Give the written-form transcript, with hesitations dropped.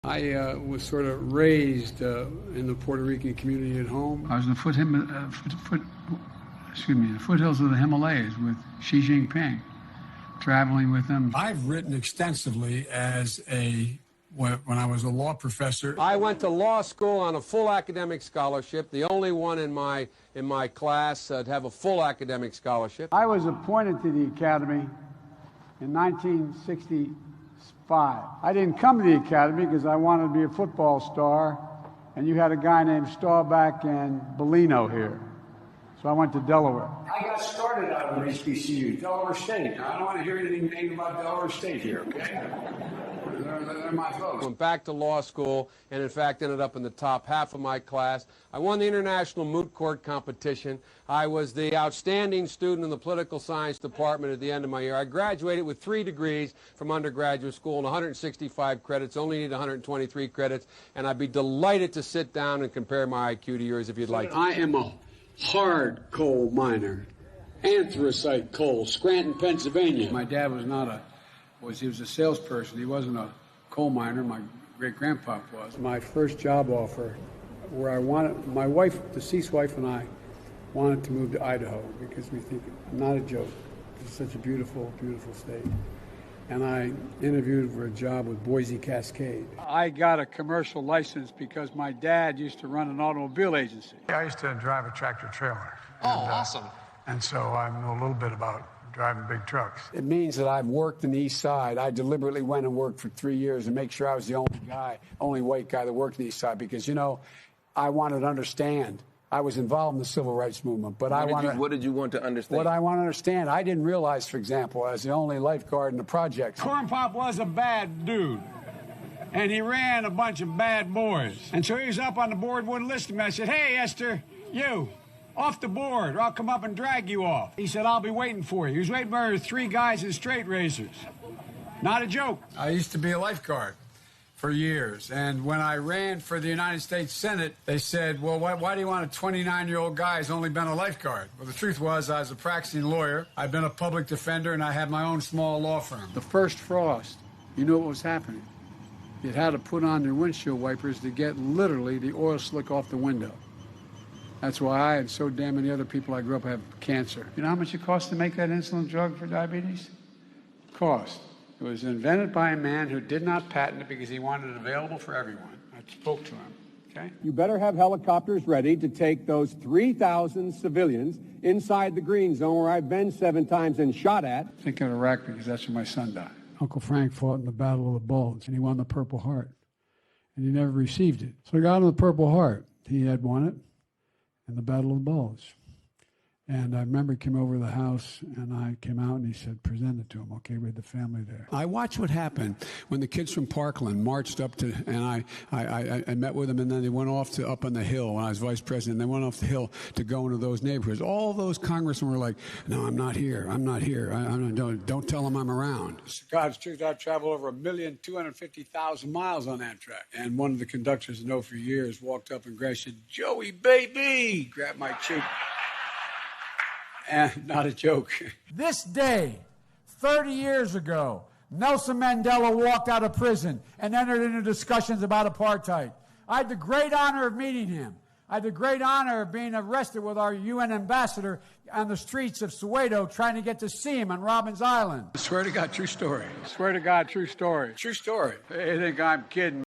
I was sort of raised in the Puerto Rican community at home. I was in the foothills of the Himalayas with Xi Jinping, traveling with him. I've written extensively when I was a law professor. I went to law school on a full academic scholarship, the only one in my class to have a full academic scholarship. I was appointed to the Academy in 1965. I didn't come to the Academy because I wanted to be a football star, and you had a guy named Staubach and Bellino here. So I went to Delaware. I got started out of HBCU, Delaware State. Now, I don't want to hear anything negative about Delaware State here, okay? They're my folks. Went back to law school and, in fact, ended up in the top half of my class. I won the International Moot Court competition. I was the outstanding student in the political science department at the end of my year. I graduated with 3 degrees from undergraduate school and 165 credits, only need 123 credits, and I'd be delighted to sit down and compare my IQ to yours if you'd like to. I am a hard coal miner, anthracite coal, Scranton, Pennsylvania. My dad was he was a salesperson. He wasn't a coal miner. My great-grandpa was. My first job offer, where my wife, deceased wife, and I wanted to move to Idaho because we think, not a joke, it's such a beautiful, beautiful state. And I interviewed for a job with Boise Cascade. I got a commercial license because my dad used to run an automobile agency. I used to drive a tractor trailer. Awesome. And so I know a little bit about driving big trucks. It means that I've worked in the East Side. I deliberately went and worked for 3 years to make sure I was the only white guy that worked in the East Side because, I wanted to understand. I was involved in the civil rights movement, but what did you want to understand? What I want to understand, I didn't realize, for example, I was the only lifeguard in the project. Corn Pop was a bad dude, and he ran a bunch of bad boys. And so he was up on the board, wouldn't listen to me. I said, "Hey, Esther, you, off the board, or I'll come up and drag you off." He said, "I'll be waiting for you." He was waiting for 3 guys in straight razors. Not a joke. I used to be a lifeguard for years. And when I ran for the United States Senate, they said, "Well, why do you want a 29-year-old guy who's only been a lifeguard?" Well, the truth was I was a practicing lawyer. I've been a public defender, and I had my own small law firm. The first frost, you know what was happening. You had to put on their windshield wipers to get literally the oil slick off the window. That's why I and so damn many other people I grew up have cancer. You know how much it costs to make that insulin drug for diabetes? Cost. It was invented by a man who did not patent it because he wanted it available for everyone. I spoke to him, okay? You better have helicopters ready to take those 3,000 civilians inside the green zone where I've been 7 times and shot at. Think of Iraq because that's where my son died. Uncle Frank fought in the Battle of the Bulge, and he won the Purple Heart. And he never received it. So I got him the Purple Heart. He had won it in the Battle of the Bulge. And I remember he came over to the house, and I came out, and he said, present it to him, okay, with the family there. I watched what happened when the kids from Parkland marched up to, and I met with them, and then they went off to up on the Hill when I was vice president. They went off the Hill to go into those neighborhoods. All those congressmen were like, "No, I'm not here. I'm not here. Don't tell them I'm around." God's truth, I've traveled over 1,250,000 miles on Amtrak. And one of the conductors I know for years walked up and said, "Joey, baby," grabbed my cheek. And not a joke. This day, 30 years ago, Nelson Mandela walked out of prison and entered into discussions about apartheid. I had the great honor of meeting him. I had the great honor of being arrested with our UN ambassador on the streets of Soweto trying to get to see him on Robbins Island. I swear to God, true story. Swear to God, true story. True story. They think I'm kidding.